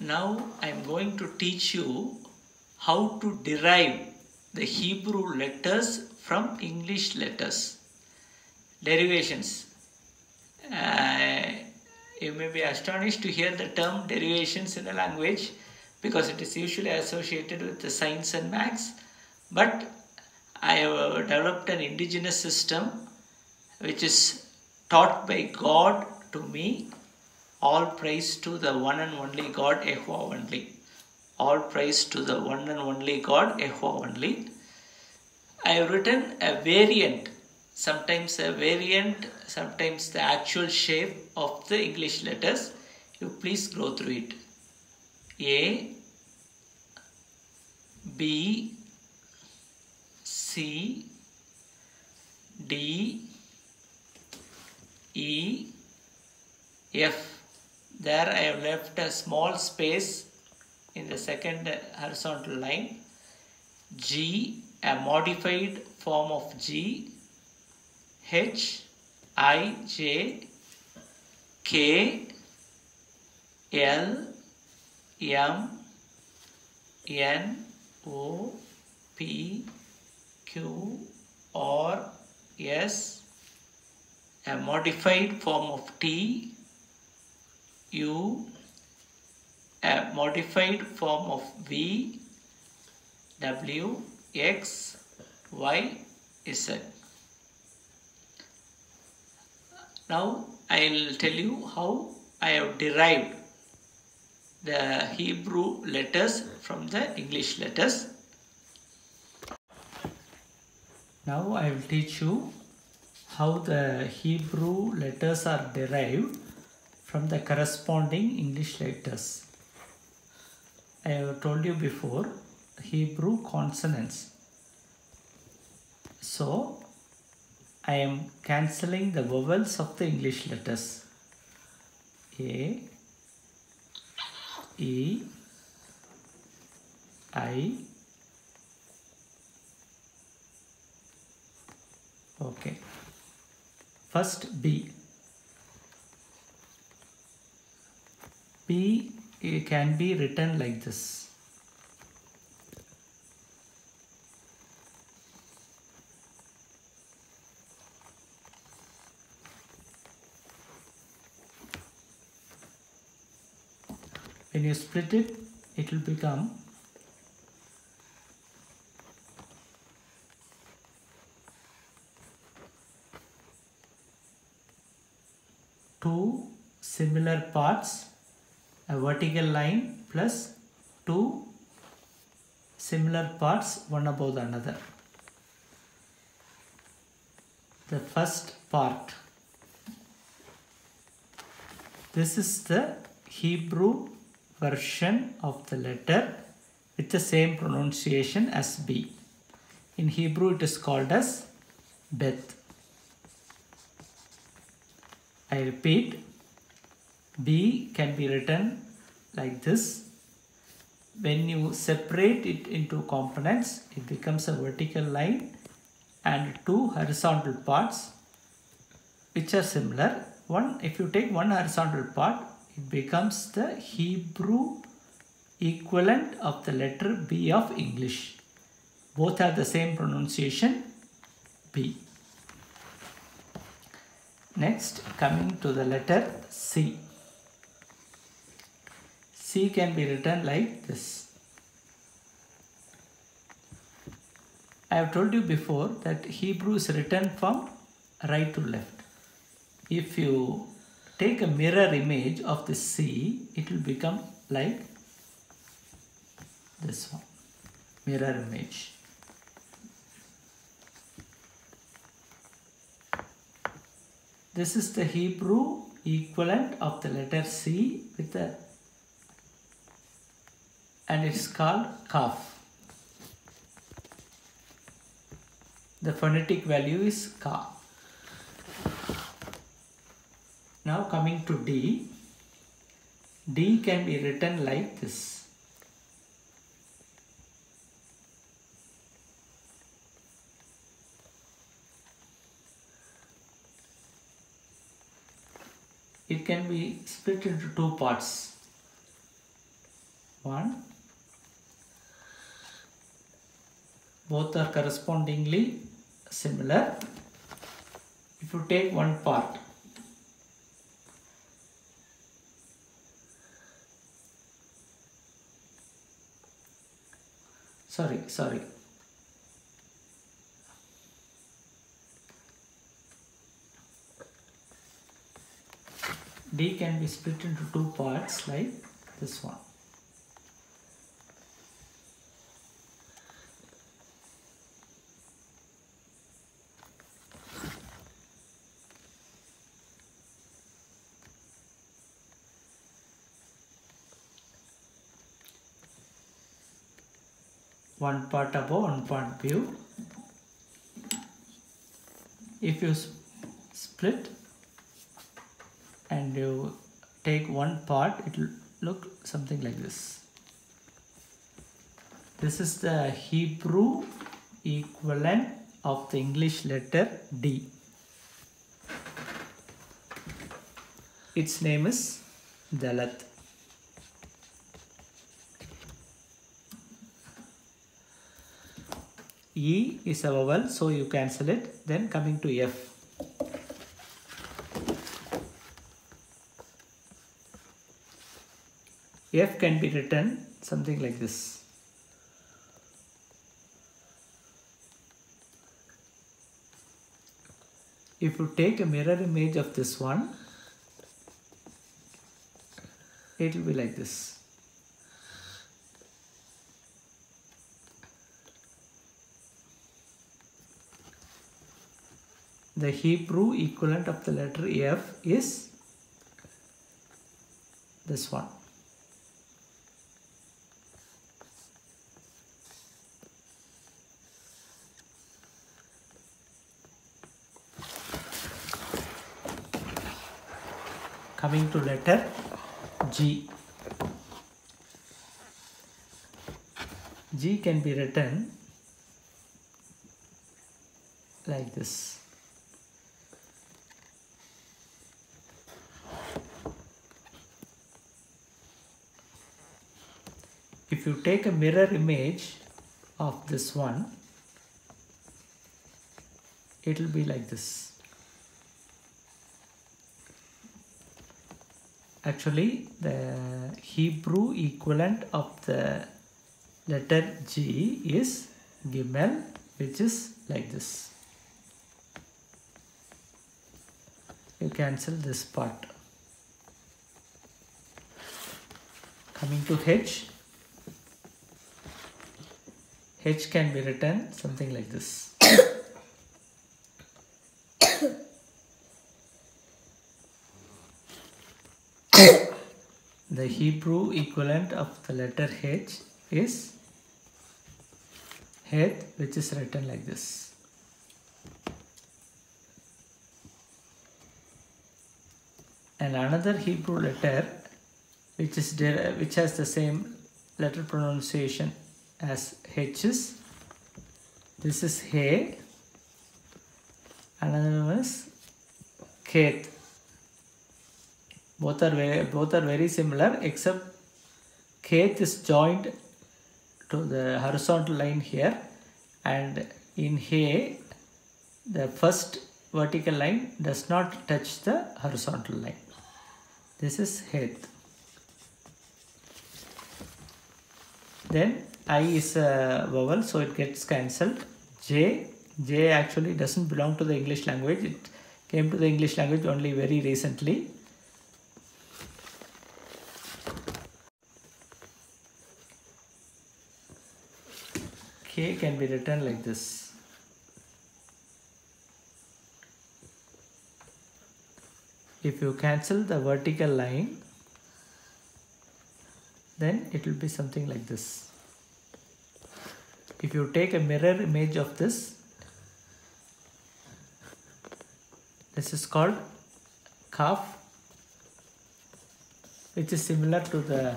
Now I am going to teach you how to derive the Hebrew letters from English letters. Derivations. You may be astonished to hear the term derivations in a language because it is usually associated with the science and maths, but I have developed an indigenous system which is taught by God to me. All praise to the one and only God, Yehovah only. All praise to the one and only God, Yehovah only. I have written a variant, sometimes the actual shape of the English letters. You please go through it. A, B, C, D, E, F. There I have left a small space in the second horizontal line. G, a modified form of G. H, I, J, K, L, M, N, O, P, Q, R, S, a modified form of T, U, a modified form of V, W, X, Y, Z. Now I will tell you how I have derived the Hebrew letters from the English letters. Now I will teach you how the Hebrew letters are derived from the corresponding English letters. I have told you before, Hebrew consonants. So I am cancelling the vowels of the English letters. A, E, I. Okay. First B. B can be written like this. When you split it, it will become two similar parts, a vertical line plus two similar parts, one above the another. The first part. This is the Hebrew version of the letter with the same pronunciation as B. In Hebrew it is called as Bet. I repeat, B can be written like this. When you separate it into components, it becomes a vertical line and two horizontal parts which are similar. If you take one horizontal part, it becomes the Hebrew equivalent of the letter B of English. Both have the same pronunciation, B. Next, coming to the letter C. C can be written like this. I have told you before that Hebrew is written from right to left. If you take a mirror image of the C, it will become like this one, mirror image. This is the Hebrew equivalent of the letter C with the, and it's called Kaf. The phonetic value is Ka. Now coming to D. D can be written like this. It can be split into two parts. 1. Both are correspondingly similar. If you take one part, sorry, D can be split into two parts like this one. One part above, one part below. If you split and you take one part, it will look something like this. This is the Hebrew equivalent of the English letter D. Its name is Dalat. E is a vowel, so you cancel it. Then coming to F. F can be written something like this. If you take a mirror image of this one, it will be like this. The Hebrew equivalent of the letter F is this one. Coming to letter G. G can be written like this. If you take a mirror image of this one, it will be like this. Actually, the Hebrew equivalent of the letter G is Gimel, which is like this. You cancel this part. Coming to H. H can be written something like this. The Hebrew equivalent of the letter H is Het, which is written like this. And another Hebrew letter which has the same letter pronunciation as H is, this is He, another one is Ket. Both are very similar, except Ket is joined to the horizontal line here, and in He the first vertical line does not touch the horizontal line. This is Het. Then I is a vowel, so it gets cancelled. J actually doesn't belong to the English language. It came to the English language only very recently. K can be written like this. If you cancel the vertical line, then it will be something like this. If you take a mirror image of this, this is called Kaf, which is similar to the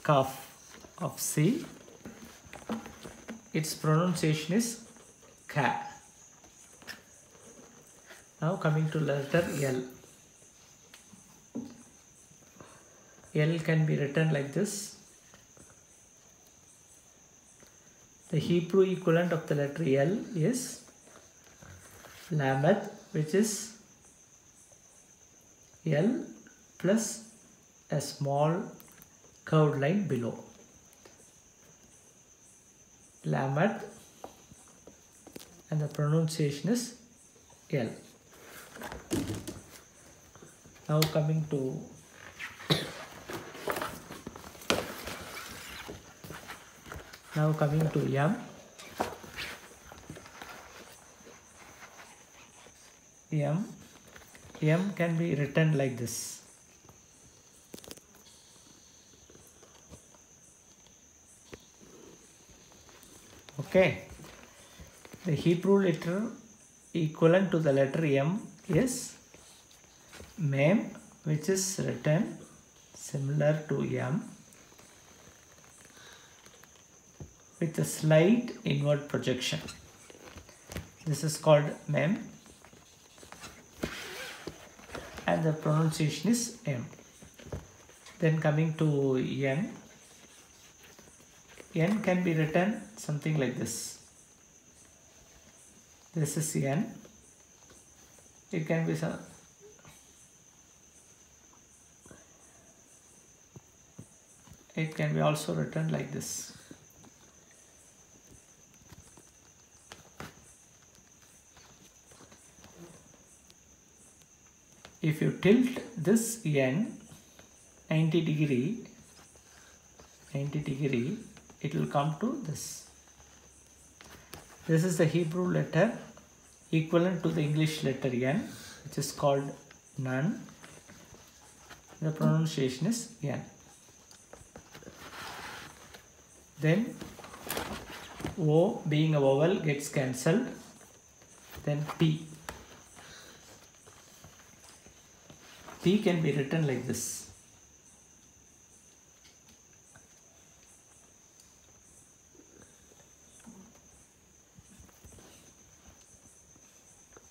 Kaf of C. Its pronunciation is Ka. Now coming to letter L. L can be written like this. The Hebrew equivalent of the letter L is Lamed, which is L plus a small curved line below. Lamed, and the pronunciation is L. Now coming to M. M can be written like this. Okay. The Hebrew letter equivalent to the letter M is Mem, which is written similar to M with a slight inward projection. This is called Mem, and the pronunciation is M. Then coming to N. N can be written something like this. This is N. It can be some. It can be also written like this. If you tilt this N 90 degree, it will come to this. This is the Hebrew letter equivalent to the English letter N, which is called Nun. The pronunciation is N. Then O, being a vowel, gets cancelled. Then P. P can be written like this.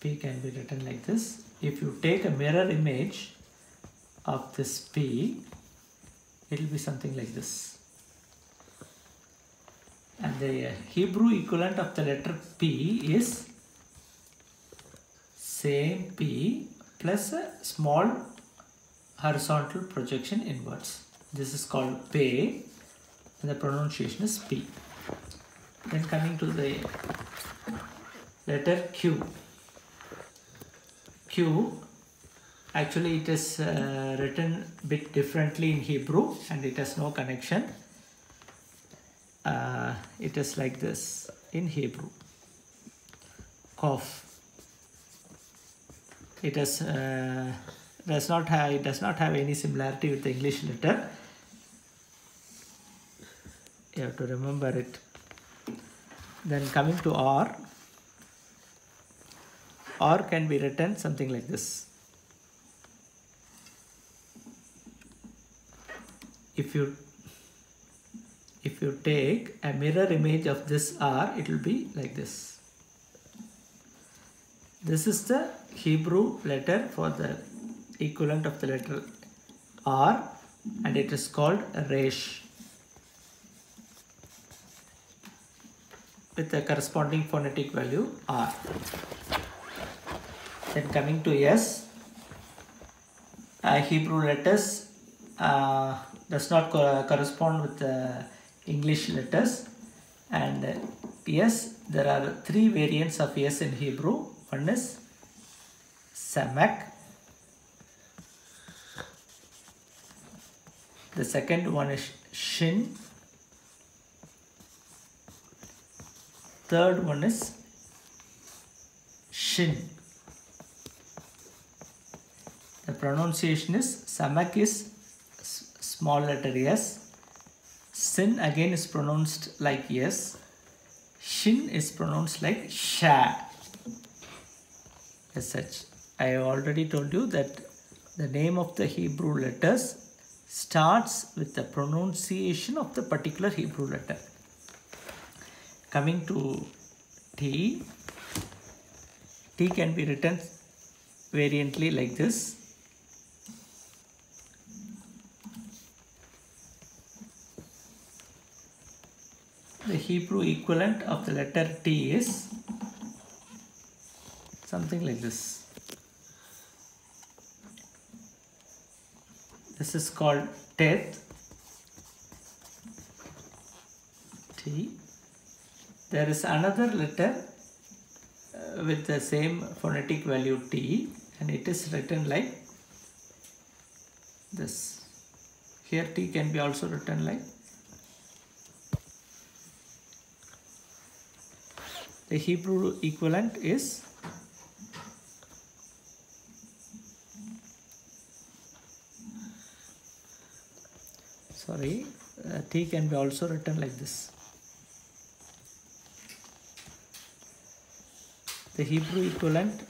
P can be written like this. If you take a mirror image of this P, it will be something like this. And the Hebrew equivalent of the letter P is same P plus a small horizontal projection inwards. This is called P, and the pronunciation is P. Then coming to the letter Q. Q, actually it is written a bit differently in Hebrew, and it has no connection. It is like this in Hebrew. Kof. It does not have any similarity with the English letter. You have to remember it. Then coming to R. R can be written something like this. If you take a mirror image of this R, it will be like this. This is the Hebrew letter for the equivalent of the letter R, and it is called Resh, with the corresponding phonetic value R. Then coming to S, Hebrew letters does not correspond with the English letters, and yes, there are three variants of yes in Hebrew. One is Samak, the second one is Shin, third one is Shin. The pronunciation is Samak is small letter S, Sin again is pronounced like yes, Shin is pronounced like Sha. As such, I have already told you that the name of the Hebrew letters starts with the pronunciation of the particular Hebrew letter. Coming to T, T can be written variantly like this. The Hebrew equivalent of the letter T is something like this. This is called Tet. T. There is another letter with the same phonetic value T, and it is written like this. Here T can be also written like. The Hebrew equivalent is T can be also written like this. The Hebrew equivalent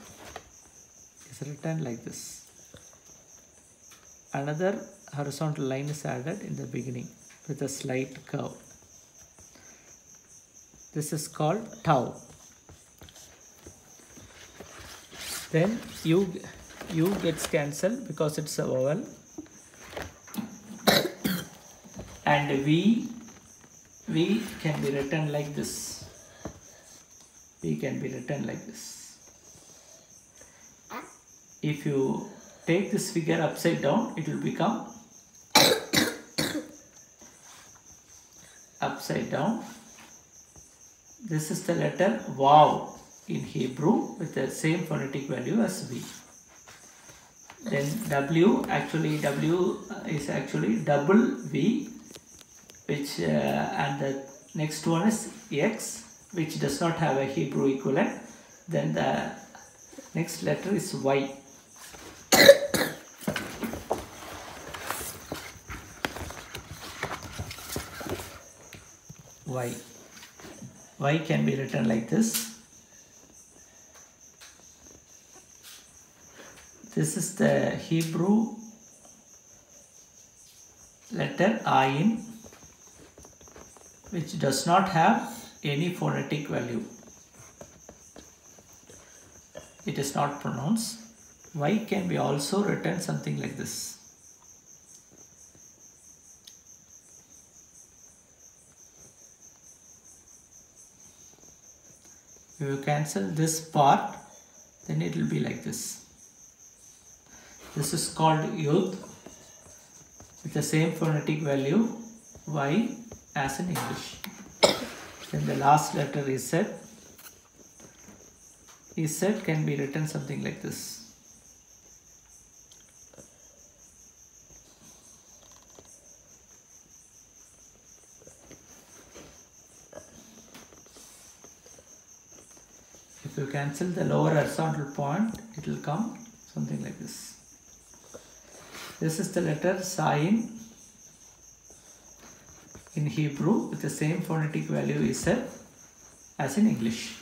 is written like this. Another horizontal line is added in the beginning with a slight curve. This is called tau. Then U gets cancelled because it's a vowel. And V can be written like this. V can be written like this. If you take this figure upside down, it will become upside down. This is the letter Vav in Hebrew with the same phonetic value as V. Then W is actually double V, which and the next one is X, which does not have a Hebrew equivalent. Then the next letter is Y. Y can be written like this. This is the Hebrew letter Ayin, which does not have any phonetic value. It is not pronounced. Y can be also written something like this. If you cancel this part, then it will be like this. This is called Yud with the same phonetic value Y as in English. Then the last letter is Z. Z can be written something like this. If you cancel the lower horizontal point, it will come something like this. This is the letter Zayin in Hebrew with the same phonetic value Z as in English.